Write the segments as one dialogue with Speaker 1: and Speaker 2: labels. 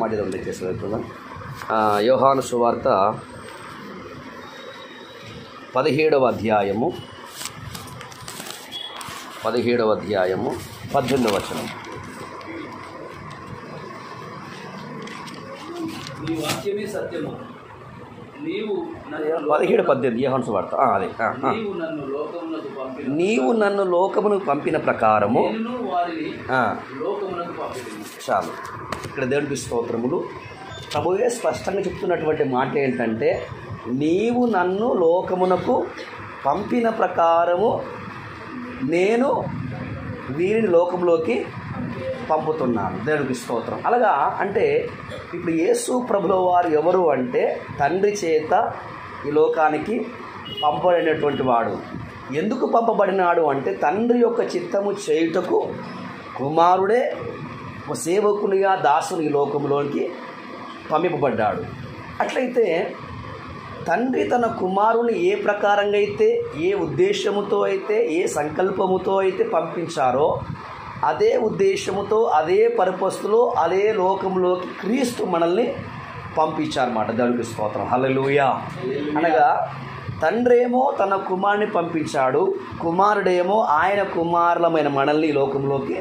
Speaker 1: మాట్లాడడం చేసేస్తున్నాం. యోహాను సువార్త 17వ అధ్యాయము 18వ వచనం.
Speaker 2: నీ వాక్యమే సత్యము.
Speaker 1: 17-18 యోహాను సువార్త. అదే నీవు నన్ను లోకమునకు పంపిన ప్రకారము చాలు. ఇక్కడ దేవునికి స్తోత్రములు. ప్రభువే స్పష్టంగా చెప్తున్నటువంటి మాట ఏంటంటే, నీవు నన్ను లోకమునకు పంపిన ప్రకారము నేను వీరిని లోకంలోకి పంపుతున్నాను. దేవునికి స్తోత్రం. అలాగా అంటే ఇప్పుడు యేసు ప్రభుల వారు ఎవరు అంటే, తండ్రి చేత ఈ లోకానికి పంపబడినటువంటి వాడు. ఎందుకు పంపబడినాడు అంటే, తండ్రి యొక్క చిత్తము చేయుటకు కుమారుడే సేవకునిగా దాసుని ఈ లోకంలోకి పంపింపబడ్డాడు. అట్లయితే తండ్రి తన కుమారుని ఏ ప్రకారంగా అయితే, ఏ ఉద్దేశముతో అయితే, ఏ సంకల్పముతో అయితే పంపించారో, అదే ఉద్దేశముతో, అదే పర్పస్లో, అదే లోకంలోకి క్రీస్తు మనల్ని పంపించారన్నమాట. దేవునికి స్తోత్రం. హల్లెలూయా. అనగా తండ్రేమో తన కుమారుని పంపించాడు, కుమారుడేమో ఆయన కుమారులమైన మనల్ని ఈ లోకంలోకి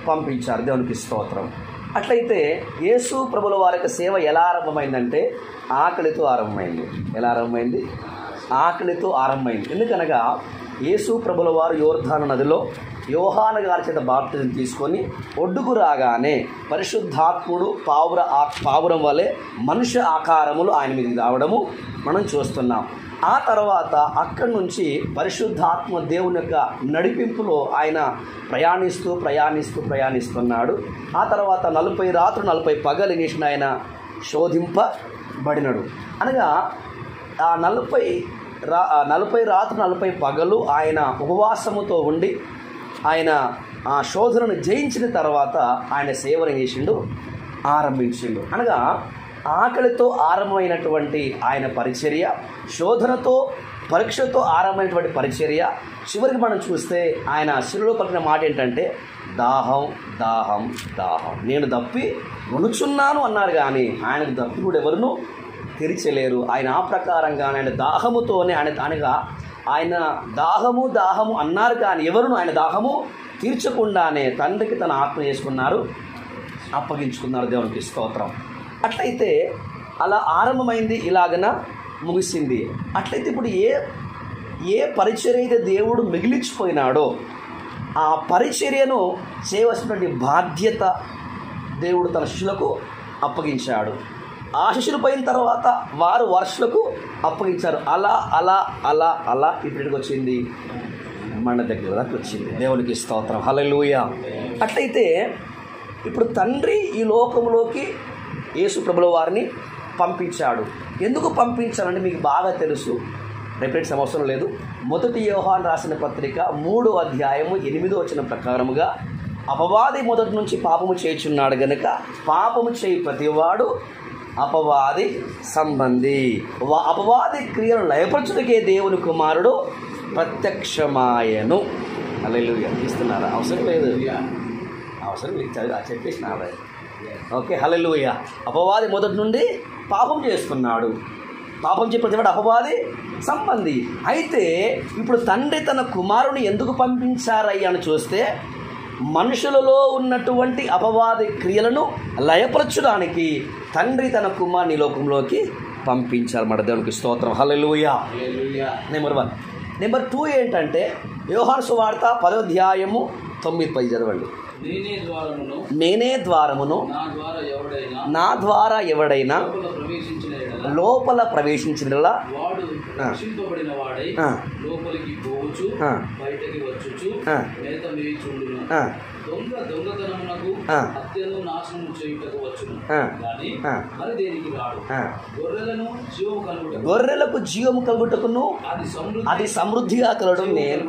Speaker 1: పంపించారు. దేవునికి స్తోత్రం. అట్లయితే యేసు ప్రభుల వారి యొక్క సేవ ఎలా ఆరంభమైందంటే, ఆకలితో ఆరంభమైంది. ఎలా ఆరంభమైంది? ఆకలితో ఆరంభమైంది. ఎందుకనగా యేసు ప్రభుల వారు యోర్దాను నదిలో యోహాను గారి చేత బాప్తిజం తీసుకొని ఒడ్డుకు రాగానే పరిశుద్ధాత్ముడు పావురం వలె మనుష్య ఆకారములు ఆయన మీదకి రావడము మనం చూస్తున్నాం. ఆ తర్వాత అక్కడి నుంచి పరిశుద్ధాత్మ దేవుని యొక్క నడిపింపులో ఆయన ప్రయాణిస్తున్నాడు. ఆ తర్వాత 40 రాత్రులు 40 పగలు నిషిన ఆయన శోధింపబడినడు. అనగా ఆ 40 రాత్రులు 40 పగలు ఆయన ఉపవాసముతో ఉండి ఆయన ఆ శోధనను జయించిన తర్వాత ఆయన సేవను చేసిండు, ఆరంభించిండు. అనగా ఆకలితో ఆరంభమైనటువంటి ఆయన పరిచర్య, శోధనతో పరీక్షతో ఆరంభమైనటువంటి పరిచర్య, చివరికి మనం చూస్తే ఆయన శిలువలో పలికిన మాట ఏంటంటే, దాహం దాహం దాహం, నేను దప్పి కొనుచున్నాను అన్నారు. కానీ ఆయనకు దప్పి కూడా ఎవరును తెరిచలేరు. ఆయన ఆ ప్రకారంగానే ఆయన దాహముతోనే ఆయన దాహము అన్నారు. కానీ ఎవరును ఆయన దాహము తీర్చకుండానే తండ్రికి తన ఆత్మ చేసుకున్నారు, అప్పగించుకున్నారు. దేవునికి స్తోత్రం. అట్లయితే అలా ఆరంభమైంది, ఇలాగన ముగిసింది. అట్లయితే ఇప్పుడు ఏ పరిచర్య అయితే దేవుడు మిగిలించిపోయినాడో ఆ పరిచర్యను చేయవలసినటువంటి బాధ్యత దేవుడు తన శిష్యులకు అప్పగించాడు. ఆ శిష్యులు పోయిన తర్వాత వారు వర్షులకు అప్పగించారు. అలా ఇప్పటికి వచ్చింది, మన దగ్గర దాకా వచ్చింది. దేవునికి స్తోత్రం. హల్లెలూయా. అట్లయితే ఇప్పుడు తండ్రి ఈ లోకంలోకి యేసు ప్రభుల వారిని పంపించాడు. ఎందుకు పంపించాలంటే మీకు బాగా తెలుసు, రిపీట్ అవసరం లేదు. 1 యోహాను రాసిన పత్రిక 3వ అధ్యాయము 8వ వచనం ప్రకారముగా, అపవాది మొదటి నుంచి పాపము చేయుచున్నాడు గనుక పాపము చేయి ప్రతివాడు అపవాది సంబంధి. అపవాది క్రియలను లయపరచుటకే దేవుని కుమారుడు ప్రత్యక్షమాయను. హల్లెలూయా. ఇస్తున్నారా? అవసరం లేదు, చెప్పేసిన. ఓకే, హల్లెలూయా. అపవాది మొదటి నుండి పాపం చేస్తున్నాడు, పాపం చెప్పేవాడు అపవాది సంబంధి. అయితే ఇప్పుడు తండ్రి తన కుమారుని ఎందుకు పంపించారయ్యా అని చూస్తే, మనుషులలో ఉన్నటువంటి అపవాది క్రియలను లయపరచడానికి తండ్రి తన కుమారుని లోకంలోకి పంపించారన్నమాట. దేవునికి స్తోత్రం. హల్లెలూయా. నెంబర్ 1. నెంబర్ 2 ఏంటంటే, యోహాను సువార్త 10వ అధ్యాయము 9-10 చదవండి. నేనే ద్వారమును, నా ద్వారా ఎవడైనా లోపల ప్రవేశించినలా గొర్రెలకు జీవము కలుగుటకును అది సమృద్ధిగా కలగడం నేను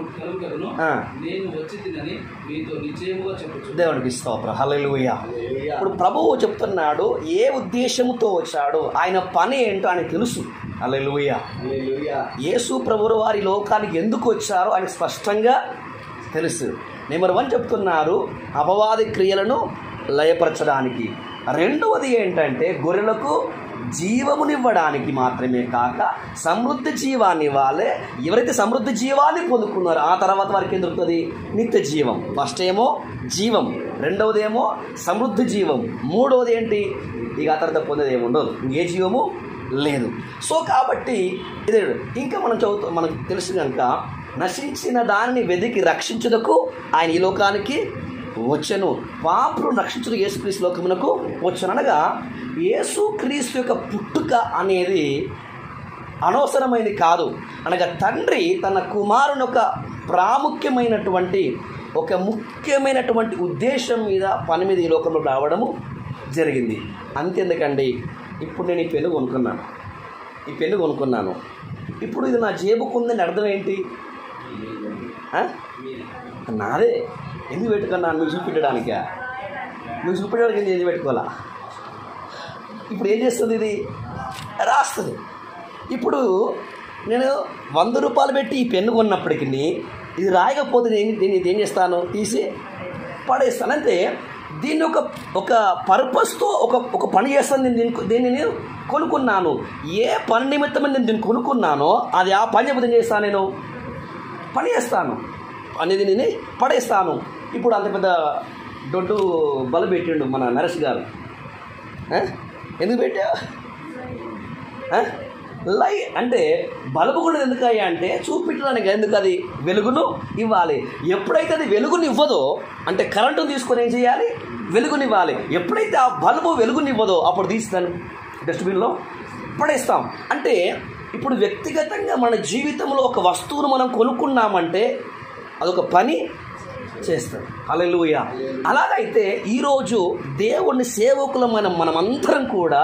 Speaker 1: దేవునికి స్తోత్రం. హల్లెలూయా. ఇప్పుడు ప్రభువు చెప్తున్నాడు ఏ ఉద్దేశంతో వచ్చాడు, ఆయన పని ఏంటో ఆయన తెలుసు. హల్లెలూయా. యేసు ప్రభువు వారి లోకానికి ఎందుకు వచ్చారో ఆయన స్పష్టంగా తెలుసు. నెంబర్ 1 చెప్తున్నారు, అపవాది క్రియలను లయపరచడానికి. రెండవది ఏంటంటే గొర్రెలకు జీవమునివ్వడానికి మాత్రమే కాక సమృద్ధి జీవాన్ని ఇవ్వాలి. ఎవరైతే సమృద్ధి జీవాన్ని పొందుకున్నారో ఆ తర్వాత వారికి ఏం దొరుకుతుంది? నిత్య జీవం. ఫస్ట్ ఏమో జీవం, రెండవది ఏమో సమృద్ధి జీవం, మూడవది ఏంటి? ఇక ఆ తర్వాత పొందేది ఏముండదు, ఇంకే జీవము లేదు. సో కాబట్టి ఇదే ఇంకా మనకు తెలుసు కనుక నశించిన దానిని వెదికి రక్షించుటకు ఆయన ఈ లోకానికి వచ్చెను. పాపులను రక్షించుటకు యేసుక్రీస్తు లోకమునకు వచ్చెను. అనగా యేసుక్రీస్తు యొక్క పుట్టుక అనేది అనవసరమైనది కాదు. అనగా తండ్రి తన కుమారుని ఒక ప్రాముఖ్యమైనటువంటి ముఖ్యమైనటువంటి ఉద్దేశం మీద పని మీద ఈ లోకంలో రావడము జరిగింది. అంతెందుకండి, ఇప్పుడు నేను ఈ పెన్ను కొనుక్కున్నాను. ఇప్పుడు ఇది నా జేబుకుందని అర్థం ఏంటి? నాదే. ఎందుకు పెట్టుకున్నాను? నువ్వు చూపెట్టడానికా? నువ్వు చూపెట్టడానికి ఎందుకు పెట్టుకోవాలా? ఇప్పుడు ఏం చేస్తుంది? ఇది రాస్తుంది. ఇప్పుడు నేను 100 రూపాయలు పెట్టి ఈ పెన్ను కొన్నప్పటికీ ఇది రాయకపోతే దీన్ని ఏం చేస్తాను? తీసి పడేస్తాను. అంతే. దీన్ని ఒక పర్పస్తో ఒక పని చేస్తాను. దీన్ని నేను కొనుక్కున్నాను. ఏ పని నిమిత్తమని నేను దీన్ని కొనుక్కున్నానో అది ఆ పని చెబుతా చేస్తాను. నేను పని చేస్తాను అనేది నేను పడేస్తాను. ఇప్పుడు అంత పెద్ద దొడ్డు బలు పెట్టిండు మన నరేష్ గారు. ఎందుకు పెట్టా? అంటే బల్బు కూడా ఎందుకయ్యా అంటే చూపించడానికి. ఎందుకు? అది వెలుగును ఇవ్వాలి. ఎప్పుడైతే అది వెలుగుని ఇవ్వదో అంటే కరెంటును తీసుకొని ఏం చేయాలి? వెలుగునివ్వాలి. ఎప్పుడైతే ఆ బల్బు వెలుగునివ్వదో అప్పుడు తీస్తాను డస్ట్బిన్లో పడేస్తాం. అంటే ఇప్పుడు వ్యక్తిగతంగా మన జీవితంలో ఒక వస్తువును మనం కొనుక్కున్నామంటే అదొక పని చేస్తాం. హల్లెలూయా. అలాగైతే ఈరోజు దేవుని సేవకులు మనమందరం కూడా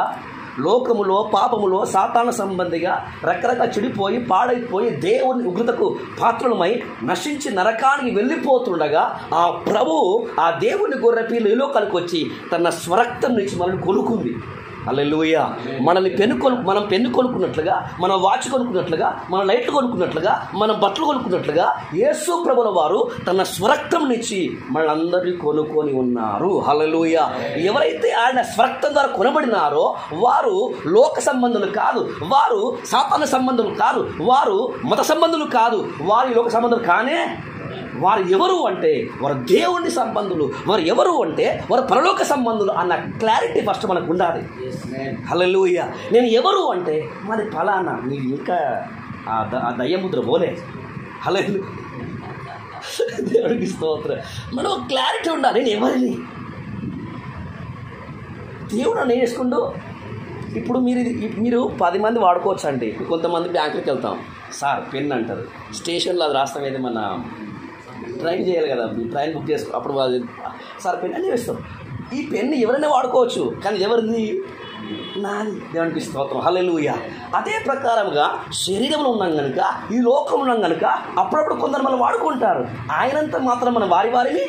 Speaker 1: లోకములో పాపములో సాతాను సంబంధిగా రకరకాల చెడిపోయి పాడైపోయి దేవుని ఉగ్రతకు పాత్రలమై నశించి నరకానికి వెళ్ళిపోతుండగా ఆ ప్రభువు ఆ దేవుని గొర్రెపిల్ల ఈ లోకానికి వచ్చి తన స్వరక్తం నుంచి మనల్ని కొనుక్కుంది. హల్లెలూయా. మనం పెన్ను కొనుక్కున్నట్లుగా, మనం వాచ్ కొనుక్కున్నట్లుగా, మన లైట్లు కొనుక్కున్నట్లుగా, మన బట్టలు కొనుక్కున్నట్లుగా యేసు ప్రభుల వారు తన స్వరక్తం నుంచి మనందరినీ కొనుక్కొని ఉన్నారు. హల్లెలూయా. ఎవరైతే ఆయన స్వరక్తం ద్వారా కొనబడినారో వారు లోక సంబంధులు కాదు, వారు సాతాను సంబంధులు కాదు, వారు మత సంబంధులు కాదు, వారి లోక సంబంధులు కానే. వారు ఎవరు అంటే వారు దేవుని సంబంధులు, వారు ఎవరు అంటే వారు పరలోక సంబంధులు అన్న క్లారిటీ ఫస్ట్ మనకు ఉండాలి. హల్లెలూయా. నేను ఎవరు అంటే మరి ఫలానా, నీకు ఇంకా ఆ దయ్యముద్ర పోలే. హల్లెలూయా. దేవుడికి స్తోత్రం. మనం క్లారిటీ ఉండాలి. నేను ఎవరిని? దేవుడు నన్ను వేసుకుంటూ ఇప్పుడు మీరు 10 మంది వాడుకోవచ్చు అండి. కొంతమంది బ్యాంకుకి వెళ్తాం, సార్ పెన్ అంటారు, స్టేషన్లో అది రాస్తాం. ఏది మన ట్రైన్ చేయాలి కదా, ట్రైన్ బుక్ చేసుకో, అప్పుడు సార్ పెన్ అని వేస్తాం. ఈ పెన్ను ఎవరైనా వాడుకోవచ్చు, కానీ ఎవరిది? నాది. దేవునికి స్తోత్రం. హల్లెలూయా. అదే ప్రకారంగా శరీరంలో ఉన్నాం కనుక, ఈ లోకంలో ఉన్నాం కనుక అప్పుడప్పుడు కొందరు మనం వాడుకుంటారు. ఆయనంతా మాత్రం మనం వారిని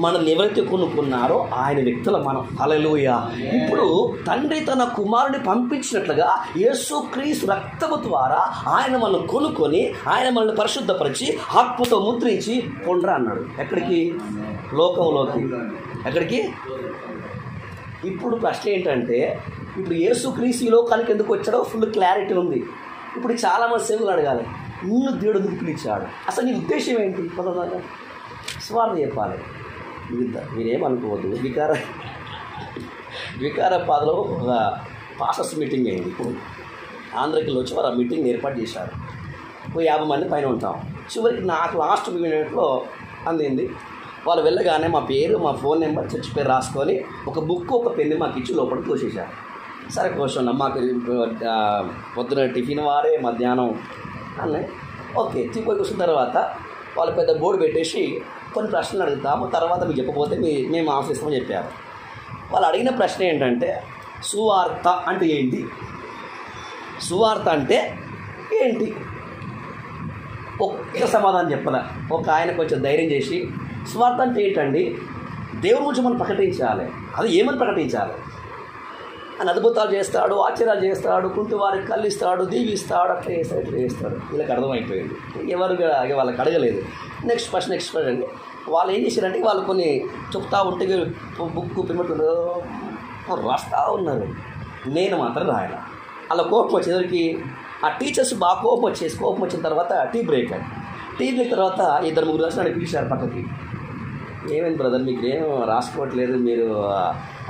Speaker 1: మనల్ని ఎవరైతే కొనుక్కున్నారో ఆయన వ్యక్తుల మనం. హల్లెలూయా. ఇప్పుడు తండ్రి తన కుమారుని పంపించినట్లుగా యేసుక్రీస్తు రక్తము ద్వారా ఆయన మనల్ని కొనుక్కొని ఆయన మనల్ని పరిశుద్ధపరిచి ఆత్మతో ముద్రించి కొండ్రా అన్నాడు. ఎక్కడికి? లోకంలోకి. ఎక్కడికి? ఇప్పుడు ప్రశ్న ఏంటంటే, ఇప్పుడు యేసుక్రీస్తు ఈ లోకానికి ఎందుకు వచ్చాడో ఫుల్ క్లారిటీ ఉంది. ఇప్పుడు చాలామంది సేవలు అడగాలి, నిన్ను దేవుడు ఎందుకు పిలిచాడు, అసలు నీ ఉద్దేశం ఏంటి? పదదాకా స్వార్థం చెప్పాలి. మీరేమనుకోవద్దు. వికారాబాద్లో ఒక పాస్టర్స్ మీటింగ్ అయింది. ఇప్పుడు ఆంధ్రకి వచ్చి వారు ఆ మీటింగ్ ఏర్పాటు చేశారు. 50 మంది పైన ఉంటాం. చివరికి నాకు లాస్ట్ మినిట్లో అందింది. వాళ్ళు వెళ్ళగానే మా పేరు, మా ఫోన్ నెంబర్, చర్చ్ పేరు రాసుకొని ఒక బుక్, ఒక పెన్ను మాకు ఇచ్చి లోపలికి తోసేశారు. సరే కూర్చున్నాం. మాకు పొద్దున టిఫిన్ వారే, మధ్యాహ్నం అన్నీ ఓకే. తీపోయి కూర్చున్న తర్వాత వాళ్ళు పెద్ద బోర్డు పెట్టేసి కొన్ని ప్రశ్నలు అడుగుతాము, తర్వాత మీకు చెప్పబోతే మేము ఆఫీస్లో చెప్పారు. వాళ్ళు అడిగిన ప్రశ్న ఏంటంటే, సువార్త అంటే ఏంటి? సువార్త అంటే ఏంటి? ఒక్క సమాధానం చెప్పలే. ఒక ఆయన కొంచెం ధైర్యం చేసి, సువార్త అంటే ఏంటండి? దేవుడి గురించి మనం ప్రకటించాలి. అది ఏమని ప్రకటించాలి? అని అద్భుతాలు చేస్తాడు, ఆశ్చర్యాలు చేస్తాడు, కుంటి వారికి కల్లిస్తాడు, దీవిస్తాడు, అట్లా చేస్తాడు, ఇట్లా చేస్తాడు. వీళ్ళకి అర్థమైపోయింది. ఎవరు వాళ్ళకి అడగలేదు. నెక్స్ట్ క్వశ్చన్ అండి. వాళ్ళు ఏం చేశారంటే, వాళ్ళు కొన్ని చెప్తా ఉంటే బుక్ పిమ్మట్టు రాస్తా ఉన్నారు. నేను మాత్రం రాయాల. అలా కోపం వచ్చేసరికి ఆ టీచర్స్ బాగా కోపం వచ్చిన తర్వాత టీ బ్రేక్ అండి. టీ బ్రేక్ తర్వాత 2-3 రాసి నన్ను పిలిచారు పక్కకి. ఏమైంది బ్రదర్, మీకు ఏం రాసుకోవట్లేదు, మీరు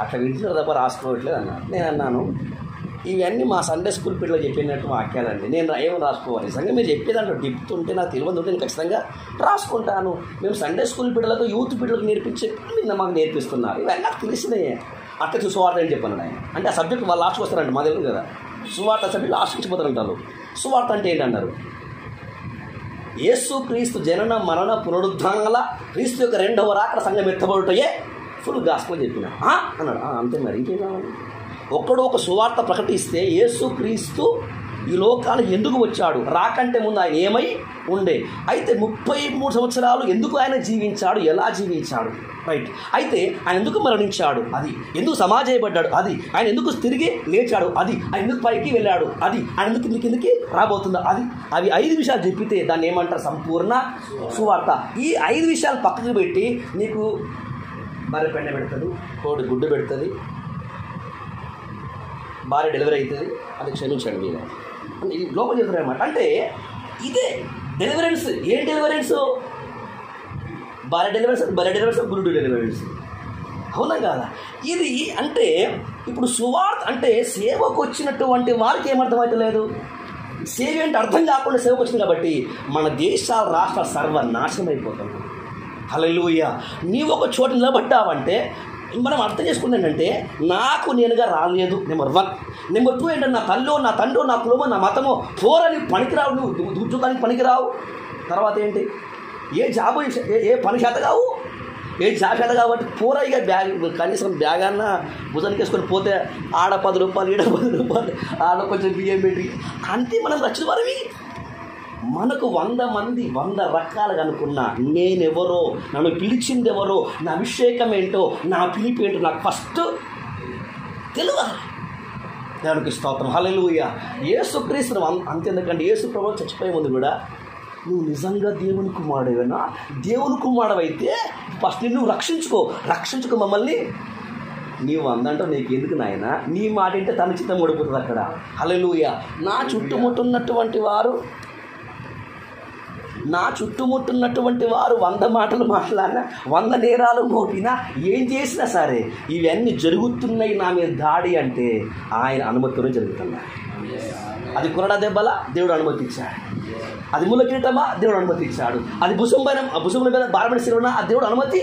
Speaker 1: అట్లా వింటున్నారు తప్ప రాసుకోవట్లేదు అన్నారు. నేను అన్నాను, ఇవన్నీ మా సండే స్కూల్ పిల్లలు చెప్పినట్టు వాక్యాలండి, నేను ఏమో రాసుకోవాలి. నిజంగా మీరు చెప్పేదాంట్లో డిప్త్ ఉంటే, నాకు తెలియదు ఉంటే నేను ఖచ్చితంగా రాసుకుంటాను. మేము సండే స్కూల్ పిల్లలకు యూత్ పిల్లలకు నేర్పించే మీరు మాకు నేర్పిస్తున్నారు, ఇవన్నీ నాకు తెలిసినాయి. అట్లా సువార్త అని చెప్పాను ఆయన. అంటే ఆ సబ్జెక్ట్ వాళ్ళు లాస్ట్కి వస్తారంట, మా తెలియదు కదా. సువార్త సబ్జెక్ట్ లాస్ట్కి ఇచ్చిపోతారంటారు. సువార్త అంటే ఏంటన్నారు? యేసు క్రీస్తు జనన మరణ పునరుద్ధానాల క్రీస్తు యొక్క 2వ రాకడ సంఘం ఎత్తబడుటయే ఫుల్ గాస్పెల్ చెప్పిన అన్నాడు. అంతే మరి ఇంకేం కావాలి? ఒక్కడు ఒక సువార్త ప్రకటిస్తే యేసు క్రీస్తు ఈ లోకానికి ఎందుకు వచ్చాడు, రాకంటే ముందు ఆయన ఏమై ఉండే, అయితే 33 సంవత్సరాలు ఎందుకు ఆయన జీవించాడు, ఎలా జీవించాడు, రైట్, అయితే ఆయన ఎందుకు మరణించాడు, అది ఎందుకు సమాజయపడ్డాడు, అది ఆయన ఎందుకు తిరిగి లేచాడు, అది ఆయన ఎందుకు పైకి వెళ్ళాడు, అది ఆయన ఎందుకు కిందకి రాబోతుందో, అది అవి 5 విషయాలు చెప్పితే దాన్ని ఏమంటారు? సంపూర్ణ సువార్త. ఈ 5 విషయాలు పక్కకు పెట్టి నీకు భార్య పెండ పెడుతుంది, కోడి గుడ్డు పెడుతుంది, భార్య డెలివరీ అవుతుంది, అది క్షమించండి మీరు ఇది లోపల చెప్తారు అనమాట. అంటే ఇదే డెలివరెన్స్. ఏం డెలివరెన్స్? భార్య డెలివరెన్స్, గురుడు డెలివరెన్స్. అవునా కాదా? ఇది అంటే ఇప్పుడు సువార్త అంటే సేవకు వచ్చినటువంటి వారికి ఏమర్థమవుతలేదు. సేవ అంటే అర్థం కాకుండా సేవకు వచ్చింది కాబట్టి మన దేశాల రాష్ట్ర సర్వనాశనం అయిపోతుంది. హల్లెలూయా. నీవు ఒక చోట నిలబడ్డావంటే మనం అర్థం చేసుకుంది ఏంటంటే, నాకు నేనుగా రాలేదు, నెంబర్ 1. నెంబర్ 2 ఏంటంటే, నా తల్లో నా తండ్రో నా కులమో నా మతమో పోరని పనికిరావు, నువ్వు ఉద్యోగానికి పనికిరావు. తర్వాత ఏంటి? ఏ జాబు ఏ పని చేత కావు, ఏ జాబ్ చేత కాబట్టి పోరాయిగా బ్యాగ్, కనీసం బ్యాగ్ అన్నా భుజానికి వేసుకొని పోతే ఆడ 10 రూపాయలు, ఈడ 10 రూపాయలు, ఆడ కొంచెం బియ్యం పెట్టి అంతే మనం రక్షణ వారివి. మనకు 100 మంది 100 రకాలుగా అనుకున్నా నేనెవరో, నన్ను పిలిచింది ఎవరో, నా అభిషేకం ఏంటో, నా పిలిపి ఏంటో నాకు ఫస్ట్ తెలియాలి. దేవునికి స్తోత్రం. హల్లెలూయా. యేసుక్రీస్తు అంతేందుకంటే యేసు ప్రభువు చచ్చిపోయే ముందు కూడా నువ్వు నిజంగా దేవుని కుమారుడేనా, దేవుని కుమారుడవైతే ఫస్ట్ నువ్వు రక్షించుకో మమ్మల్ని. నీవు అందంటో నీకు ఎందుకు నాయన, నీ మాట అంటే తన చిత్తం ఓడిపోతుంది అక్కడ. హల్లెలూయా. నా చుట్టుముట్టున్నటువంటి వారు 100 మాటలు మాట్లాడినా, 100 నేరాలు మోపినా, ఏం చేసినా సరే ఇవన్నీ జరుగుతున్నాయి నా మీద దాడి అంటే ఆయన అనుమతితోనే జరుగుతున్నాయి. అది కొరడా దెబ్బల దేవుడు అనుమతించాడు, అది ముళ్ళ కిరీటమా దేవుడు అనుమతించాడు, అది భుజం మీద భారమైన శిలువనా ఆ దేవుడు అనుమతి.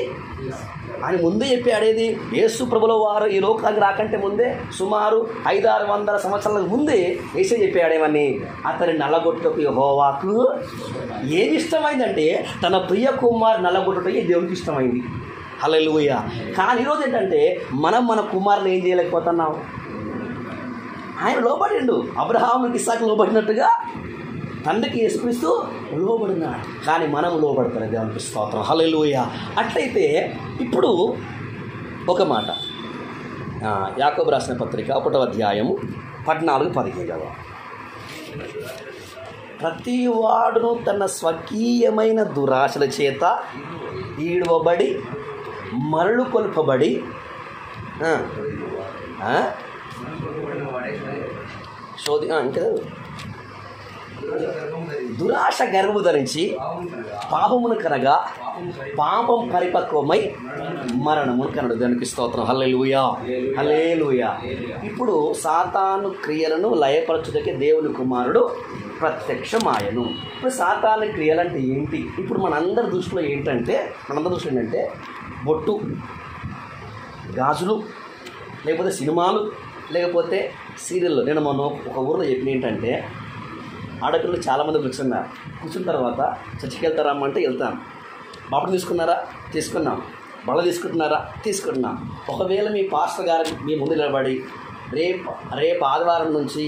Speaker 1: ఆయన ముందే చెప్పాడేది, యేసు ప్రభుల వారు ఈ లోకానికి రాకంటే ముందే సుమారు 500-600 సంవత్సరాల ముందే యేసే చెప్పాడేమని, అతని నల్లగొట్టుటకు యెహోవాకు ఏది ఇష్టమైందంటే తన ప్రియ కుమారు నల్లగొట్టుటకి దేవునికి ఇష్టమైంది. హల్లెలూయా. కానీ ఈరోజు ఏంటంటే మన కుమారుని ఏం చేయలేకపోతున్నాం. ఆయన లోబడిండు, అబ్రహాముకి ఇస్సాకు లోబడినట్టుగా తండ్రికి యేసుక్రీస్తు లోబడినాడు. కానీ మనం లోబడతారు. దేవునికి స్తోత్రం. హల్లెలూయా. అట్లయితే ఇప్పుడు ఒక మాట, యాకోబు రాసిన పత్రిక 1వ అధ్యాయము 14-15. ప్రతి వాడును తన స్వకీయమైన దురాశల చేత ఈడవబడి మరలు కొల్పబడి ఇంకా దురాశ గర్భము ధరించి పాపమును కనగా పాపం పరిపక్వమై మరణమును కనడు. దానికి స్తోత్రం. హల్లెలూయా, హల్లెలూయా. ఇప్పుడు సాతాను క్రియలను లయపరచుటకే దేవుని కుమారుడు ప్రత్యక్షమాయను. ఇప్పుడు సాతాను క్రియలు అంటే ఏంటి? ఇప్పుడు మనందరి దృష్టిలో ఏంటంటే, బొట్టు, గాజులు, లేకపోతే సినిమాలు, లేకపోతే సీరియళ్ళు. నేను మొన్న ఒక ఊరిలో చెప్పిన ఏంటంటే, ఆడపిల్లలు చాలామంది కూర్చున్న తర్వాత చర్చికి వెళ్తారమ్మంటే వెళ్తాం. బాపటి తీసుకున్నాం. బళ్ళ తీసుకుంటున్నాం. ఒకవేళ మీ పాస్టర్ గారు మీ ముందు నిలబడి రేపు ఆదివారం నుంచి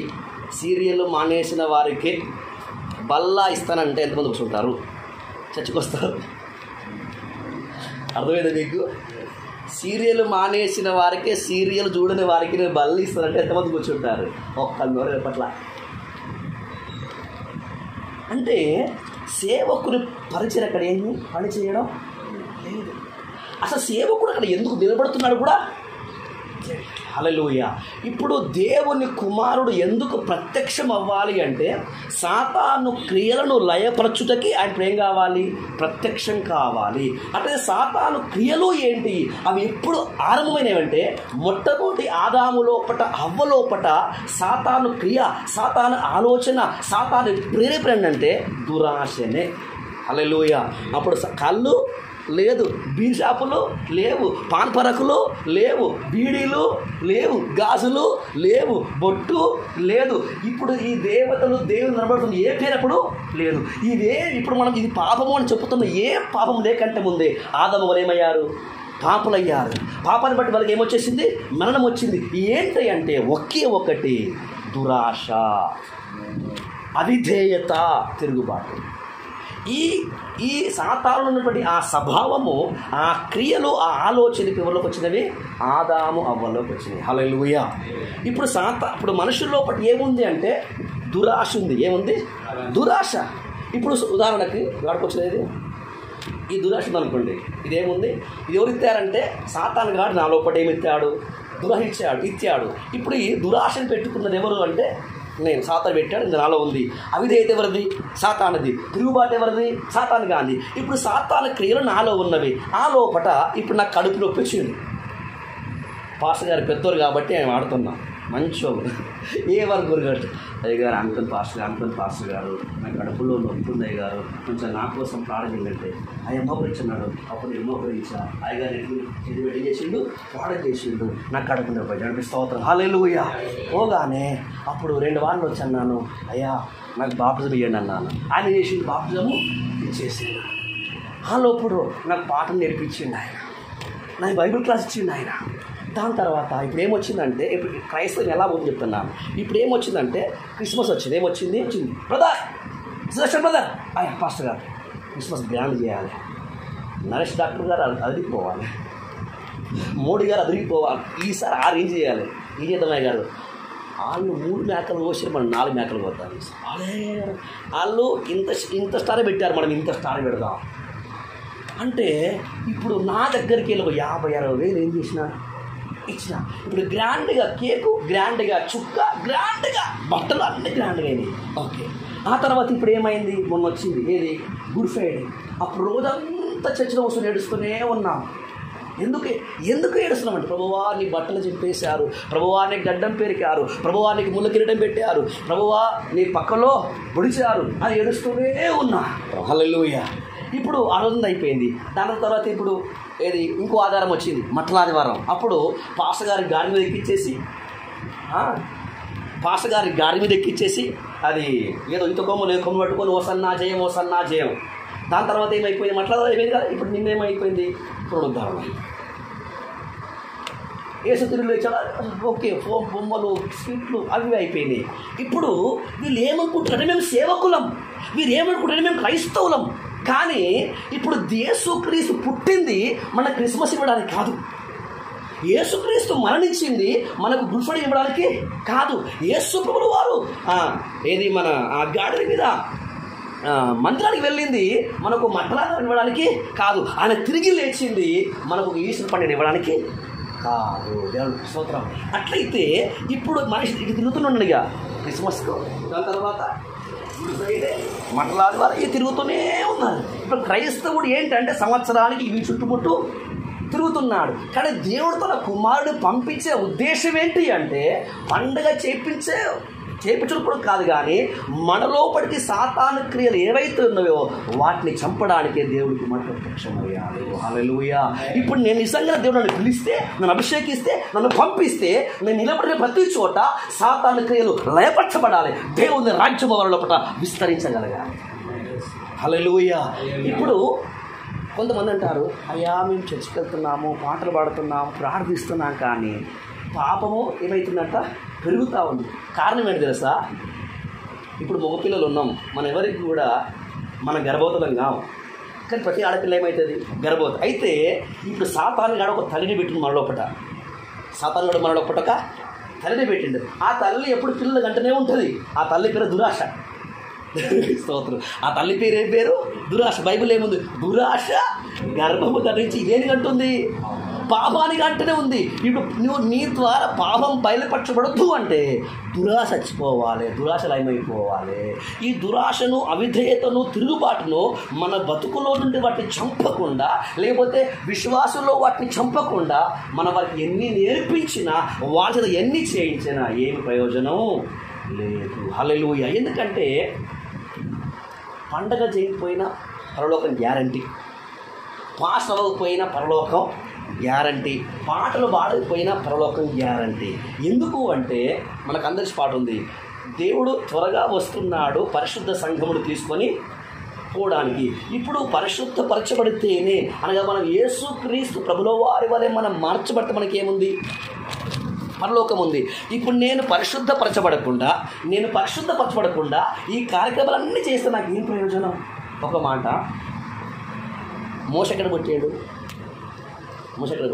Speaker 1: సీరియల్ మానేసిన వారికి బల్లా ఇస్తానంటే ఎంతమంది కూర్చుంటారు? చర్చికి వస్తారు. అర్థమైందా మీకు? సీరియల్ మానేసిన వారికే, సీరియల్ చూడని వారికి నేను బల్ల ఇస్తానంటే ఎంతమంది కూర్చుంటారు? ఒక్కళ్ళ రేపట్ల. అంటే సేవకుని పరిచయం అక్కడ ఏమి పని చేయడం లేదు. అసలు సేవకుడు అక్కడ ఎందుకు నిలబడుతున్నాడు కూడా హల్లెలూయా. ఇప్పుడు దేవుని కుమారుడు ఎందుకు ప్రత్యక్షం అవ్వాలి అంటే సాతాను క్రియలను లయపరచుటకి ఆయన ఏం కావాలి? ప్రత్యక్షం కావాలి. అంటే సాతాను క్రియలు ఏంటి? అవి ఎప్పుడు ఆరంభమైనవంటే మొట్టమొదటి ఆదాము లోపట హవ్వ లోపట సాతాను క్రియ, సాతాను ఆలోచన, సాతాను ప్రేరేపణ అంటే దురాశనే. హల్లెలూయా. అప్పుడు కళ్ళు లేదు, బీర్ షాపులు లేవు, పాన్పరకులు లేవు, బీడీలు లేవు, గాజులు లేవు, బొట్టు లేదు. ఇప్పుడు ఈ దేవతలు దేవుని నిలబడుతుంది ఏ పేరప్పుడు లేదు. ఇదే ఇప్పుడు మనం ఇది పాపము అని చెప్పుతున్న ఏ పాపం లేకంటే ముందే ఆదాము వారు ఏమయ్యారు? పాపులయ్యారు. పాపాన్ని బట్టి వాళ్ళకి ఏమొచ్చేసింది? మరణం వచ్చింది. ఏంటి అంటే ఒకే ఒకటి, దురాశ, అవిధేయత, తిరుగుబాటు. ఈ సాతానులో ఉన్నటువంటి ఆ స్వభావము, ఆ క్రియలు, ఆ ఆలోచనకి ఎవరిలోకి వచ్చినవి? ఆదాము అవ్వలోకి వచ్చినాయి. హల్లెలూయా. ఇప్పుడు మనుషుల లోపల ఏముంది అంటే దురాశ ఉంది. ఏముంది? దురాశ. ఇప్పుడు ఉదాహరణకి వాడికి వచ్చినది ఈ దురాశ ఉందనుకోండి. ఇదేముంది? ఇది ఎవరు ఇచ్చారంటే సాతాను గాడు నా లోపల ఏమి ఇచ్చాడు? ఇచ్చాడు. ఇప్పుడు ఈ దురాశను పెట్టుకున్నది ఎవరు అంటే నేను. సాతాను పెట్టాడు, ఇది నాలో ఉంది. అవిధేయత ఎవరిది? సాతానుది. తిరుగుబాటు ఎవరిది? సాతాను గాంధీ. ఇప్పుడు సాతాను క్రియలు నాలో ఉన్నవి. ఆ లోపట ఇప్పుడు నాకు కడుపు నొప్పి వచ్చింది. పాస్టర్ గారు పెద్దోరు కాబట్టి ఆయన వాడుతున్నాం. మంచోళ్ళు ఏ వారు గురిగారు అయ్యగారు అంకుల్ పాస్టర్ గారు నా కడుపులో నొప్పి ఉంది అయ్యగారు, కొంచెం నా కోసం ప్రారంభించంటే ఆయన మోకరించున్నాడు. అప్పుడు నేను మోకరించా. అయ్యగారు ఎటు చేసిండు? ప్రార్థన చేసిండు. నాకు కడుపు నొప్పి అంటే స్తోత్రం. హల్లెలూయా. పోగానే అప్పుడు 2 వారాలు వచ్చన్నాను. అయ్యా నాకు బాప్టిజం ఇవ్వండి అన్నాను. ఆయన చేసిండు, బాప్టిజము ఇచ్చేసిండు. లోపడు నాకు పాఠం నేర్పించిండు ఆయన, నాకు బైబిల్ క్లాస్ ఇచ్చిండు ఆయన. దాని తర్వాత ఇప్పుడు ఏమొచ్చిందంటే, ఇప్పుడు క్రైస్తవం ఎలా ఉంది చెప్తున్నాను. ఇప్పుడు ఏమొచ్చిందంటే క్రిస్మస్ వచ్చింది. ఏమొచ్చింది? బ్రదర్ పాస్టర్ గారు క్రిస్మస్ గ్రాండ్ చేయాలి. నరేష్ డాక్టర్ గారు అదిరిపోవాలి, మోడీ గారు అదిరిపోవాలి. ఈసారి 6 ఏం చేయాలి? ఏం చేద్దామయ్య గారు? వాళ్ళు 3 మేకలు కోసారు, మనం 4 మేకలు పోతాం. వాళ్ళు ఇంత స్టార్ పెట్టారు, మనం ఇంత స్టార్ పెడదాం అంటే ఇప్పుడు నా దగ్గరికి వెళ్ళి 50-60 వేలు ఏం చేసిన ఇచ్చిన. ఇప్పుడు గ్రాండ్గా కేకు, గ్రాండ్గా చుక్క, గ్రాండ్గా బట్టలు అన్నీ గ్రాండ్గా అయినాయి. ఓకే. ఆ తర్వాత ఇప్పుడు ఏమైంది? మొన్న వచ్చింది ఏది? Good Friday. అప్పుడు రోజంతా చర్చిలో వస్తూ ఏడుస్తూనే ఉన్నాం. ఎందుకు ఏడుస్తున్నామంటే ప్రభువా నీ బట్టలు చింపేశారు, ప్రభువా నీకు గడ్డం పెరికారు, ప్రభువా నీకు ముళ్ళ కిరీటం పెట్టారు, ప్రభువా నీ పక్కలో పొడిచారు అని ఏడుస్తూనే ఉన్నా. హల్లెలూయా. ఇప్పుడు ఆ రోజు అయిపోయింది. దాని తర్వాత ఇప్పుడు ఏది ఇంకో ఆధారం వచ్చింది, మట్టల ఆదివారం. అప్పుడు పాస్టర్ గారి గాడి మీద ఎక్కించేసి అది ఏదో ఇంత కొమ్ము పట్టుకొని ఓసన్నా జయం. దాని తర్వాత ఏమైపోయింది? మట్ల అయిపోయింది కదా. ఇప్పుడు నిన్నేమైపోయింది? పునరుద్ధరణ. ఏసు తిరుగులు ఓకే, బొమ్మలు, స్వీట్లు అవి అయిపోయినాయి. ఇప్పుడు వీళ్ళు ఏమనుకుంటారంటే మేము సేవకులం, వీరు ఏమనుకుంటారంటే మేము క్రైస్తవులం. కానీ ఇప్పుడు యేసుక్రీస్తు పుట్టింది మన క్రిస్మస్ ఇవ్వడానికి కాదు. యేసుక్రీస్తు మరణించింది మనకు గుడ్ ఫ్రైడే ఇవ్వడానికి కాదు. యేసు ప్రభువు వారు ఏది మన ఆ గాడిద మీద మందిరానికి వెళ్ళింది మనకు మట్టలాగా ఇవ్వడానికి కాదు. ఆయన తిరిగి లేచింది మనకు ఈస్టర్ పండుగ ఇవ్వడానికి కాదు. దేవునికి స్తోత్రం. అట్లయితే ఇప్పుడు మనిషి ఇది తిరుగుతున్నాడు ఇక క్రిస్మస్కు, దాని తర్వాత గుడ్ ఫ్రైడే, మట్టలాది వారు ఇవి తిరుగుతూనే ఉన్నారు. ఇప్పుడు క్రైస్తవుడు ఏంటంటే సంవత్సరానికి ఇవి చుట్టుముట్టు తిరుగుతున్నాడు. కానీ దేవుడు తన కుమారుడు పంపించే ఉద్దేశం ఏంటి అంటే పండుగ చేయించడం కాదు, కానీ మన లోపలికి సాతాను క్రియలు ఏవైతే ఉన్నాయో వాటిని చంపడానికే దేవుడికి మాట ప్రత్యక్షమయ్యాడు. హల్లెలూయా. ఇప్పుడు నేను నిజంగా దేవుడు నన్ను పిలిస్తే, నన్ను అభిషేకిస్తే, నన్ను పంపిస్తే నేను నిలబడిన ప్రతి చోట సాతాను క్రియలు లయపరచబడాలి, దేవుని రాజ్యం వారి లోపల విస్తరించగలగాలి. హల్లెలూయా. ఇప్పుడు కొంతమంది అంటారు, అయ్యా మేము చర్చికి వెళ్తున్నాము, పాటలు పాడుతున్నాము, ప్రార్థిస్తున్నాం, కానీ పాపము ఏమవుతుందంట? పెరుగుతూ ఉంది. కారణం ఏంటి తెలుసా? ఇప్పుడు మగపిల్లలు ఉన్నాం, మన ఎవరికి కూడా మన గర్భవతులం కావు, కానీ ప్రతి ఆడపిల్ల ఏమవుతుంది? గర్భవతి అయితే. ఇప్పుడు సాతాను గడ ఒక తల్లిని పెట్టింది మన లోపట. సాతాను గడ మన లోపట ఒక తల్లిని పెట్టిండు. ఆ తల్లి ఎప్పుడు పిల్లలు గంటనే ఉంటుంది. ఆ తల్లి పేరు దురాశ. స్తోత్రం. ఆ తల్లి పేరు ఏం పేరు? దురాశ. బైబిల్ ఏముంది? దురాశ గర్భము ధరించి ఇదేని కంటుంది? పాపానికి అంటేనే ఉంది. ఇప్పుడు నువ్వు నీ ద్వారా పాపం బయలుపరచబడద్దు అంటే దురాశ చచ్చిపోవాలి, దురాశ లయమైపోవాలి. ఈ దురాశను, అవిధేయతను, తిరుగుబాటును మన బతుకులో నుండి వాటిని చంపకుండా, లేకపోతే విశ్వాసంలో వాటిని చంపకుండా మన వారికి ఎన్ని నేర్పించినా, వాటి చేత ఎన్ని చేయించినా ఏమి ప్రయోజనం లేదు. హల్లెలూయా. ఎందుకంటే పండగ చేయకపోయినా పరలోకం గ్యారంటీ, పాస్ అవ్వకపోయినా పరలోకం గ్యారంటీ, పాటలు పాడకపోయినా పరలోకం గ్యారంటీ. ఎందుకు అంటే మనకు అందరి పాట ఉంది, దేవుడు త్వరగా వస్తున్నాడు పరిశుద్ధ సంఘమును తీసుకొని పోవడానికి. ఇప్పుడు పరిశుద్ధపరచబడితేనే, అనగా మనం యేసుక్రీస్తు ప్రభుల వారి వలె మనం మార్చబడితే మనకేముంది? పరలోకం ఉంది. ఇప్పుడు నేను పరిశుద్ధపరచబడకుండా ఈ కార్యక్రమాలన్నీ చేస్తే నాకు ఏం ప్రయోజనం? ఒక మాట, మోష ఎక్కడ పుట్టాడు? మోష ఎక్కడ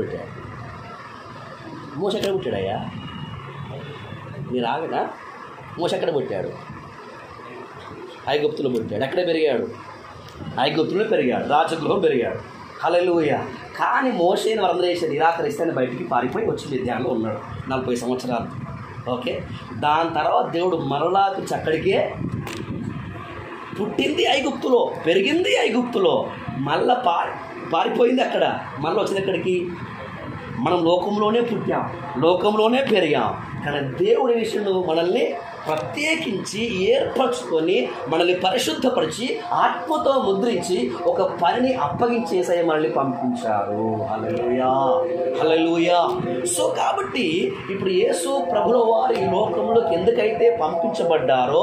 Speaker 1: పుట్టాడయ్యా? మీరు ఆగడా? మోష ఎక్కడ పుట్టాడు? ఐగుప్తులో పుట్టాడు. ఎక్కడ పెరిగాడు? ఐగుప్తులో పెరిగాడు, రాజగృహం పెరిగాడు. హల్లెలూయా. కానీ మోషేని వారందరూ చేసేది నిరాకరిస్తే బయటికి పారిపోయి వచ్చి మిద్యాన్లో ఉన్నాడు 40 సంవత్సరాలు. ఓకే, దాని తర్వాత దేవుడు మరలా అక్కడికే, పుట్టింది ఐగుప్తులో, పెరిగింది ఐగుప్తులో, మళ్ళా పారిపోయింది అక్కడ, మళ్ళీ వచ్చింది ఎక్కడికి? మనం లోకంలోనే పుట్టాం, లోకంలోనే పెరిగాం. కానీ దేవుడి విషయంలో మనల్ని ప్రత్యేకించి ఏర్పరచుకొని మనల్ని పరిశుద్ధపరిచి ఆత్మతో ముద్రించి ఒక పనిని అప్పగించేసే మనల్ని పంపించారు. హల్లెలూయా, హల్లెలూయా. సో కాబట్టి ఇప్పుడు యేసు ప్రభుల వారు ఈ లోకంలోకి ఎందుకైతే పంపించబడ్డారో,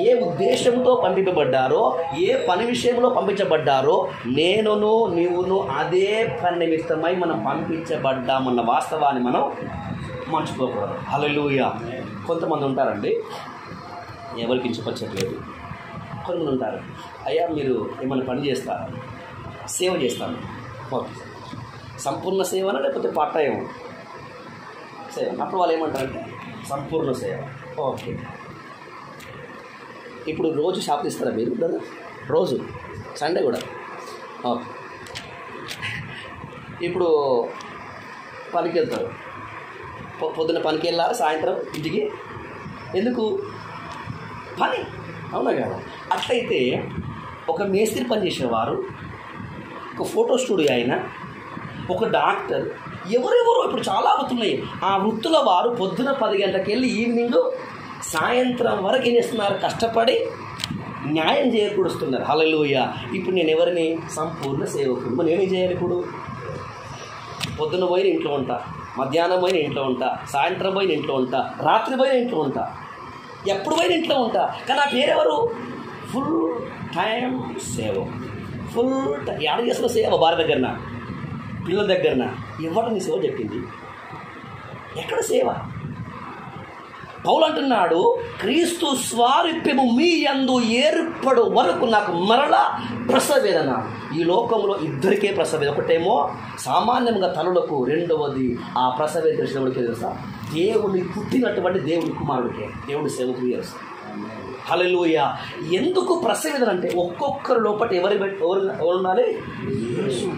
Speaker 1: ఏ ఉద్దేశంతో పంపించబడ్డారో, ఏ పని విషయంలో పంపించబడ్డారో, నేనును నీవును అదే పని నిమిత్తమై మనం పంపించబడ్డామన్న వాస్తవాన్ని మనం మర్చిపోకూడదు. హల్లెలూయా. కొంతమంది ఉంటారండి, ఎవరికి కించపరచట్లేదు, కొంతమంది ఉంటారు, అయ్యా మీరు ఏమైనా పని చేస్తారా? సేవ చేస్తాను. ఓకే, సంపూర్ణ సేవనా లేకపోతే పార్ట్ టైం సేవ? అప్పుడు వాళ్ళు ఏమంటారంటే సంపూర్ణ సేవ. ఓకే, ఇప్పుడు రోజు షాప్ తీస్తారా మీరు? రోజు సండే కూడా. ఓకే, ఇప్పుడు పనికి వెళ్తారు, పొద్దున్న పనికి వెళ్ళాలి, సాయంత్రం ఇంటికి. ఎందుకు? పని. అవునా కదా? అట్లయితే ఒక మేస్త్రి పని చేసేవారు, ఒక ఫోటో స్టూడియో ఆయన, ఒక డాక్టర్, ఎవరెవరో ఇప్పుడు చాలా వృత్తులున్నాయి. ఆ వృత్తుల వారు పొద్దున 10 గంటలకు వెళ్ళి ఈవినింగ్ సాయంత్రం వరకు ఏం చేస్తున్నారు? కష్టపడి న్యాయం చేకూరుస్తున్నారు. హల్లెలూయా. ఇప్పుడు నేను ఎవరిని? సంపూర్ణ సేవకుడు. నేనేం చేయాలి? ఇప్పుడు పొద్దున పోయిన ఇంట్లో ఉంటా, మధ్యాహ్నం పోయిన ఇంట్లో ఉంటా, సాయంత్రం పోయిన ఇంట్లో ఉంటా, రాత్రి పోయిన ఇంట్లో ఉంటా, ఎప్పుడు పోయిన ఇంట్లో ఉంటా. కానీ నా పేరెవరు? ఫుల్ టైం సేవ. ఫుల్ టైం యాడ చేస్తున్న సేవ? భార్య దగ్గరన, పిల్లల దగ్గరన. ఎవరు నీ సేవ చెప్పింది? ఎక్కడ సేవ? పౌలు అంటున్నాడు, క్రీస్తు స్వారూప్యము మీ యందు ఏర్పడు వరకు నాకు మరలా ప్రసవేదన. ఈ లోకంలో ఇద్దరికే ప్రసవేదన. ఒకటేమో సామాన్యంగా తల్లులకు, రెండవది ఆ ప్రసవేదన తెలిసినవాడికి తెలుసా? దేవుని పుట్టినటువంటి దేవుని కుమారుడికే, దేవుడి సేవకుడు తెలుసు. హల్లెలూయా. ఎందుకు ప్రసవేదన అంటే ఒక్కొక్కరు లోపల ఎవరు ఉండాలి? యేసు.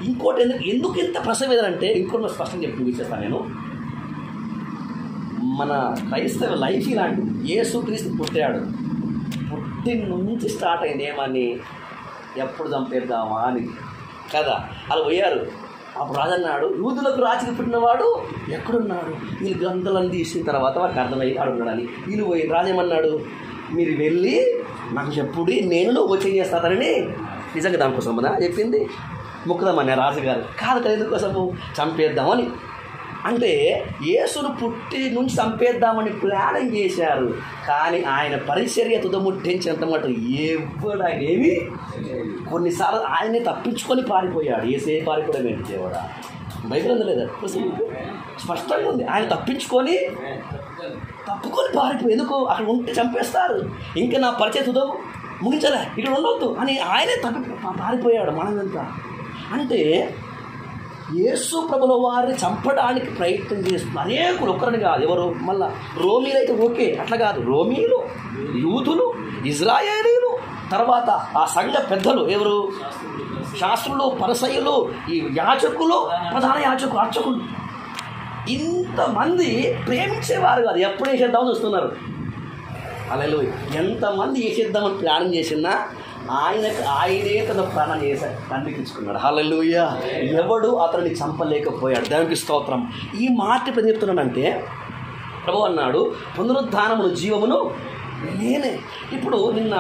Speaker 1: ఇంకోటి ఎందుకు ఎంత ప్రసవేదన అంటే, ఇంకోటి స్పష్టంగా చెప్పి ఇచ్చేస్తాను నేను. మన క్రైస్తవ లైఫ్ ఇలాంటి, యేసుక్రీస్తు పుట్టాడు, పుట్టిన నుంచి స్టార్ట్ అయింది ఏమని? ఎప్పుడు చంపేద్దామా అని కదా. అలా పోయారు. అప్పుడు రాజన్నాడు, యూదులకు రాజుకి పుట్టినవాడు ఎక్కడున్నాడు? వీళ్ళు గ్రంథాలను తీసిన తర్వాత వారికి అర్థమయ్యి అడుగున్నాడని వీళ్ళు పోయి రాజేమన్నాడు, మీరు వెళ్ళి నాకు చెప్పుడు, నేను వచ్చి చేస్తానని. నిజంగా దానికోసమనా చెప్పింది? ముక్కుదామని రాజుగారు కాదు కదా, ఎందుకోసము? చంపేద్దామని. అంటే యేసును పుట్టి నుంచి చంపేద్దామని ప్లానింగ్ చేశారు. కానీ ఆయన పరిచర్య తుదముట్టించినంత మటు ఎవడు ఆయన ఏమి, కొన్నిసార్లు ఆయన్ని తప్పించుకొని పారిపోయాడు. ఏసే పారిపోవడం ఏంటి? దేవుడా, బైబిల్ అందలేదా? స్పష్టంగా ఉంది. ఆయన తప్పుకొని పారిపోయి, ఎందుకు? అక్కడ ఉంటే చంపేస్తారు, ఇంకా నా పరిచయ తుదము ముగించలే, ఇక్కడ ఉండవద్దు అని ఆయనే పారిపోయాడు. మనమంతా అంటే యేసు ప్రభుల వారిని చంపడానికి ప్రయత్నం చేస్తున్నారు అనేకులు, ఒక్కరిని కాదు. ఎవరు? మళ్ళా రోమీలు అయితే ఓకే, అట్లా కాదు. రోమీలు, యూదులు, ఇజ్రాయేలీలు, తర్వాత ఆ సంఘ పెద్దలు ఎవరు? శాస్త్రులు, పరిసయ్యులు, ఈ యాజకులు, ప్రధాన యాజకులు, అర్చకులు, ఇంతమంది ప్రేమించేవారు కాదు. ఎప్పుడు వేసేద్దామని చూస్తున్నారు. హల్లెలూయా. ఎంతమంది వేసేద్దామని ప్లాన్ చేసినా ఆయనే తన ప్రాణం చేశాడు, తండ్రికి ఇచ్చుకున్నాడు. హల్లెలూయా. ఎవడు అతన్ని చంపలేకపోయాడు. దేవునికి స్తోత్రం. ఈ మాట ఎప్పుడు చెప్తున్నానంటే, ప్రభు అన్నాడు పునరుద్ధానమును జీవమును నేనే. ఇప్పుడు నిన్న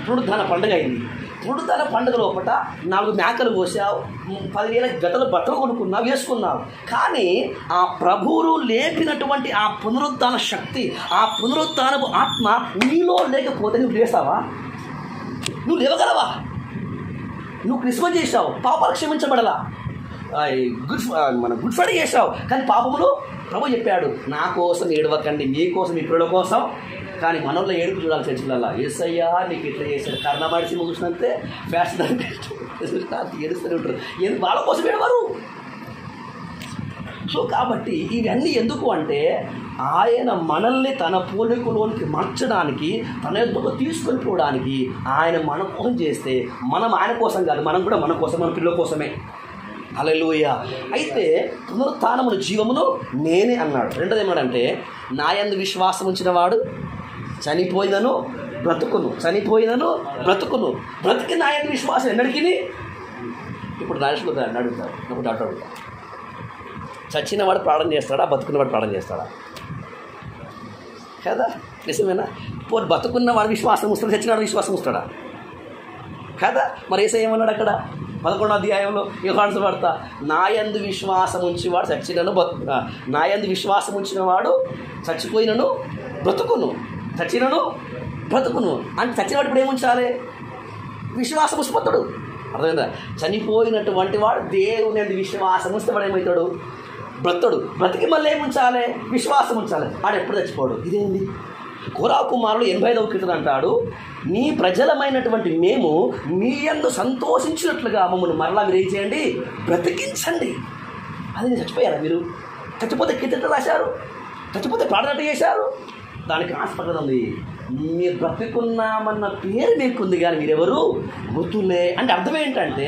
Speaker 1: పునరుద్ధాన పండుగ అయింది. పునరుద్ధాన పండుగ లోపల 4 మేకలు కోసావు, 10,000 గతలు బట్టలు కొనుక్కున్నావు, వేసుకున్నావు. కానీ ఆ ప్రభువును లేపినటువంటి ఆ పునరుద్ధాన శక్తి, ఆ పునరుద్ధానపు ఆత్మ నీలో లేకపోతే నువ్వు లేస్తావా? నువ్వు లేవగలవా? నువ్వు క్రిస్మస్ చేసావు, పాపాలు క్షమించబడలా. గుడ్ ఫ్రైడే చేసావు, కానీ పాపములు ప్రభు చెప్పాడు నా కోసం ఏడవకండి, మీ కోసం, మీ పిల్లల కోసం. కానీ మనలో ఏడుపు చూడాలి చర్చిలల్లా. యేసయ్యా నీకు ఇట్లా చేశాడు, కర్ణమాడిసి ముగిసినంతే ఫ్యాషన్ అంటే ఏడుస్తూనే ఉంటారు. వాళ్ళ కోసం ఏడవరు. సో కాబట్టి ఇవన్నీ ఎందుకు అంటే ఆయన మనల్ని తన పోలికలోనికి మార్చడానికి, తన ఎదుగు తీసుకొని పోవడానికి ఆయన మన కోసం చేస్తే, మనం ఆయన కోసం కాదు, మనం కూడా మన కోసం, మన పిల్లల కోసమే. హల్లెలూయా. అయితే పునరుత్థానమును జీవమును నేనే అన్నాడు. రెండోది ఏమన్నాడంటే, నా యందు విశ్వాసం ఉంచిన వాడు చనిపోయినను బ్రతుకును, చనిపోయినను బ్రతుకును, బ్రతికి నా యందు విశ్వాసం ఎన్నడికి. ఇప్పుడు రాజేష్లో అడుగుతారు, ఒక డాక్టర్ అడుగుతారు, చచ్చినవాడు ప్రాణం చేస్తాడా, బతుకున్నవాడు ప్రాణం చేస్తాడా? కదా, నిజమేనా? పోనీ బతుకున్నవాడు విశ్వాసం వస్తాడు, చచ్చినవాడు విశ్వాసం వస్తాడా? కదా. మరి యేసు ఏమన్నాడు అక్కడ 11వ అధ్యాయంలో? యోహాను వార్త, నా యందు విశ్వాసం ఉంచేవాడు చచ్చినను నా యందు విశ్వాసం ఉంచినవాడు చచ్చిపోయినను బ్రతుకును, చచ్చినను బ్రతుకును. అంటే చచ్చినవాడు ఇప్పుడు ఏముంచాలి? విశ్వాసం ఉంచిపోతాడు. అర్థమైందా? చనిపోయినటువంటి వాడు దేవుని యందు విశ్వాసం ఉంచితే వాడు ఏమవుతాడు? బ్రతుడు. బ్రతికి మళ్ళీ ఏముంచాలి? విశ్వాసం ఉంచాలి. వాడు ఎప్పుడు చచ్చిపోడు. ఇదేంది? కోరా కుమారుడు 85వ కీర్తన అంటాడు, నీ ప్రజలమైనటువంటి మేము మీ యందు సంతోషించినట్లుగా మమ్మల్ని మరలా మీరు ఏం చేయండి? బ్రతికించండి. అది నేను చచ్చిపోయారా? మీరు చచ్చిపోతే కీర్తన రాశారు, చచ్చిపోతే ప్రార్థన చేశారు. దానికి ఆస్పదం ఉంది. మీరు బ్రతికున్నామన్న పేరు మీకుంది, కానీ మీరెవరు? మృతులే. అంటే అర్థం ఏంటంటే,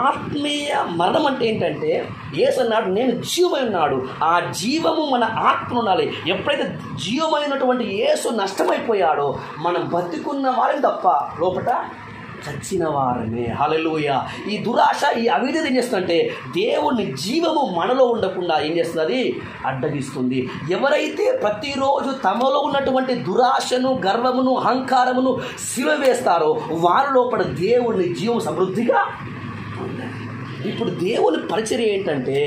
Speaker 1: ఆత్మీయ మరణం అంటే ఏంటంటే, యేసు అన్నాడు నేను జీవమై ఉన్నాడు, ఆ జీవము మన ఆత్మ ఉండాలి. ఎప్పుడైతే జీవమైనటువంటి యేసు నష్టమైపోయాడో మనం బతికున్న వారిని తప్ప లోపట చచ్చిన వారమే. హల్లెలూయా. ఈ దురాశ, ఈ అవిధేయత ఏం చేస్తుందంటే దేవుని జీవము మనలో ఉండకుండా ఏం చేస్తుంది? అడ్డగిస్తుంది. ఎవరైతే ప్రతిరోజు తమలో ఉన్నటువంటి దురాశను, గర్వమును, అహంకారమును సిలువేస్తారో వారి లోపల దేవుని జీవం సమృద్ధిగా. ఇప్పుడు దేవుని పరిచర్య ఏంటంటే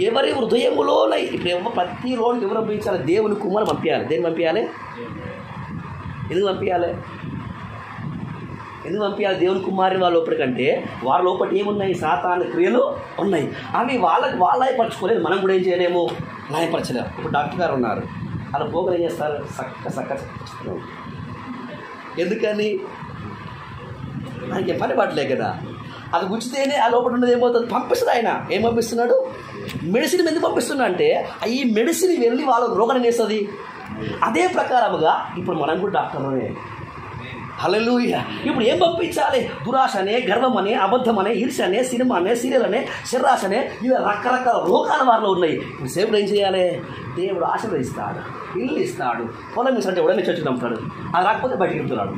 Speaker 1: ఎవరి హృదయములోనే, ఇప్పుడు ప్రతిరోజు ఎవరు పంపించాలి? దేవుని కుమారుని పంపించాలి. దేన్ని పంపించాలి? ఎందుకు పంపించాలి? ఎందుకు పంపించాలి దేవుని కుమారుని వాళ్ళ లోపలికంటే? వారి లోపల ఏమున్నాయి? సాతాను క్రియలు ఉన్నాయి. అవి వాళ్ళ లయపరచుకోలేదు, మనం కూడా ఏం చేయలేము, లయపరచలేము. ఇప్పుడు డాక్టర్ గారు ఉన్నారు, అలా పోగలు ఏం చేస్తారు? చక్క ఎందుకని? ఆయనకి పని పట్టలే కదా. అది గుచ్చితేనే ఆ లోపల ఉన్నది ఏమవుతుంది? పంపిస్తుంది. ఆయన ఏం పంపిస్తున్నాడు? మెడిసిన్ ఎందుకు పంపిస్తున్నా అంటే ఈ మెడిసిన్ వెళ్ళి వాళ్ళ రోగాన్ని వేస్తుంది. అదే ప్రకారముగా ఇప్పుడు మనం కూడా డాక్టర్లే. హల్లెలూయా. ఇప్పుడు ఏం పంపించాలి? దురాశనే, గర్వమనే, అబద్ధమనే, ఈర్ష్యనే, సినిమా అనే, సీరియల్ అనే, శర్రాశనే, ఇలా రకరకాల రోగాలు వారిలో ఉన్నాయి. ఇప్పుడు సేపుడు ఏం చేయాలి? దేవుడు ఆశీర్వదిస్తాడు, ఇల్లు ఇస్తాడు, పొలం ఇస్తాడు, ఎవడైనా చర్చకు నమ్ముతాడు. అది రాకపోతే బయటికి వెళ్తున్నాడు.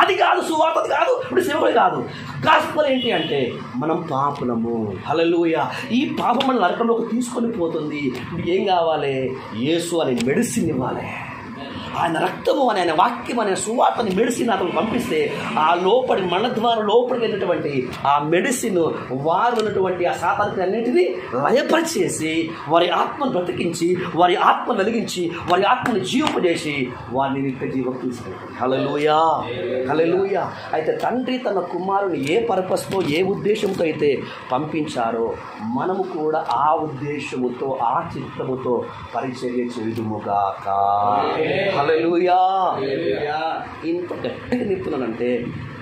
Speaker 1: అది కాదు సువార్త, అది కాదు, ఇప్పుడు సేవకుడు కాదు. గాస్పల్ ఏంటి అంటే మనం పాపులము. హల్లెలూయా. ఈ పాపం మన నరకంలోకి తీసుకొని పోతుంది. ఇప్పుడు ఏం కావాలి? యేసు అనే మెడిసిన్ ఇవ్వాలి. ఆయన రక్తము అని, ఆయన వాక్యం అనే సువార్తని మెడిసిన్ అతను పంపిస్తే ఆ లోపలి మన ద్వారా లోపలికి వెళ్ళినటువంటి ఆ మెడిసిన్ వారు ఉన్నటువంటి ఆ సాతానికి అన్నింటినీ లయపరిచేసి వారి ఆత్మను బ్రతికించి, వారి ఆత్మ వెలిగించి, వారి ఆత్మను జీవింపజేసి వారిని నిత్య జీవం తీసుకెళ్తారు. హల్లెలూయా, హల్లెలూయా. అయితే తండ్రి తన కుమారుని ఏ పర్పస్తో, ఏ ఉద్దేశంతో అయితే పంపించారో మనము కూడా ఆ ఉద్దేశముతో, ఆ చిత్తముతో పరిచర్య చేయుదుముగాక. హల్లెలూయా. ఇంత గట్టిగా నింపుతున్నానంటే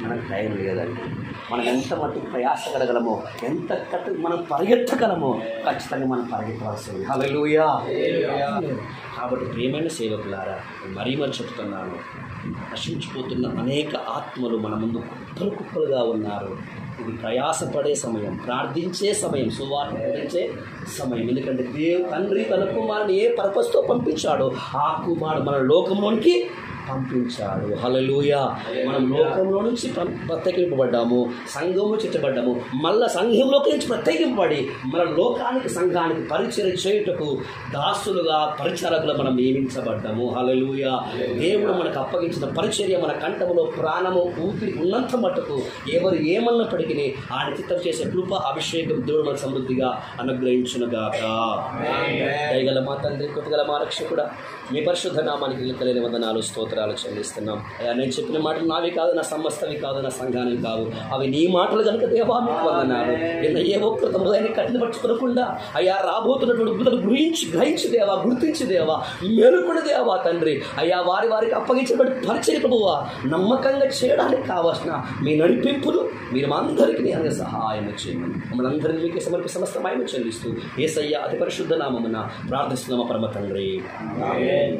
Speaker 1: మనకు టైం లేదండి. మనం ఎంత మట్టుకు ప్రయాసగలగలమో, ఎంత మనం పరిగెత్తగలమో ఖచ్చితంగా మనం పరిగెత్తవలసింది. హల్లెలూయా. కాబట్టి ప్రియమైన సేవకులారా, మరీ చెప్తున్నాను, నశించిపోతున్న అనేక ఆత్మలు మన ముందు కుప్పలు కుప్పలుగా ఉన్నారు. ఇది ప్రయాసపడే సమయం, ప్రార్థించే సమయం, సువార్త ప్రకటించే సమయం. ఎందుకంటే తండ్రి తన కుమారుని ఏ పర్పస్తో పంపించాడో ఆ కుమారుడు మన లోకంలోనికి పంపించాడు. హల్లెలూయా. మనం లోకంలో నుంచి ప్రత్యేకింపబడ్డాము, సంఘంలో చుట్టబడ్డాము, మళ్ళా సంఘంలోకి నుంచి ప్రత్యేకింపబడి మన లోకానికి సంఘానికి పరిచయం చేయుటకు దాసులుగా పరిచారకులు మనం నియమించబడ్డాము. హల్లెలూయా. దేవుడు మనకు అప్పగించిన పరిచర్య మన కంఠములో ప్రాణము ఊపిరి ఉన్నంత మట్టుకు ఎవరు ఏమన్నప్పటికీ ఆయన చిత్తం చేసే కృప అభిషేకం దేవుడు మనకు సమృద్ధిగా అనుగ్రహించునుగాక. దయగల మా తండ్రి, కృపగల మా రక్షకుడా, మీ పరిశుద్ధ నామానికి కలిగిన వందనాలు, స్తోత్రాలు చెల్లిస్తున్నాం. అయ్యా, నేను చెప్పిన మాటలు నావి కాదు, నా సమస్తవి కాదు, నా సంఘానికి కాదు, అవి నీ మాటలు కనుక దేవా మీకు వందనాలు. నిన్న ఏ ఒక్కరు తమ హృదయాన్ని కఠినపరచుకోకుండా అయ్యా రాబోతున్నటువంటి ఉద్భుతను గ్రహించి దేవా, గుర్తించి దేవా, మేలుకుని దేవా తండ్రి, అయ్యా వారికి అప్పగించినటువంటి పరిచర్య ప్రభువా నమ్మకంగా చేయడానికి కావాల్సిన మీ నడిపింపులు మీరు మా అందరికీ అనగా సహాయం చేయమని మమ్మల్ని అందరినీ మీకు సమర్పి సమస్త మహిమ చెల్లిస్తూ యేసయ్య అతి పరిశుద్ధ నామమున ప్రార్థిస్తున్నాము పరమ తండ్రి. ఆమేన్.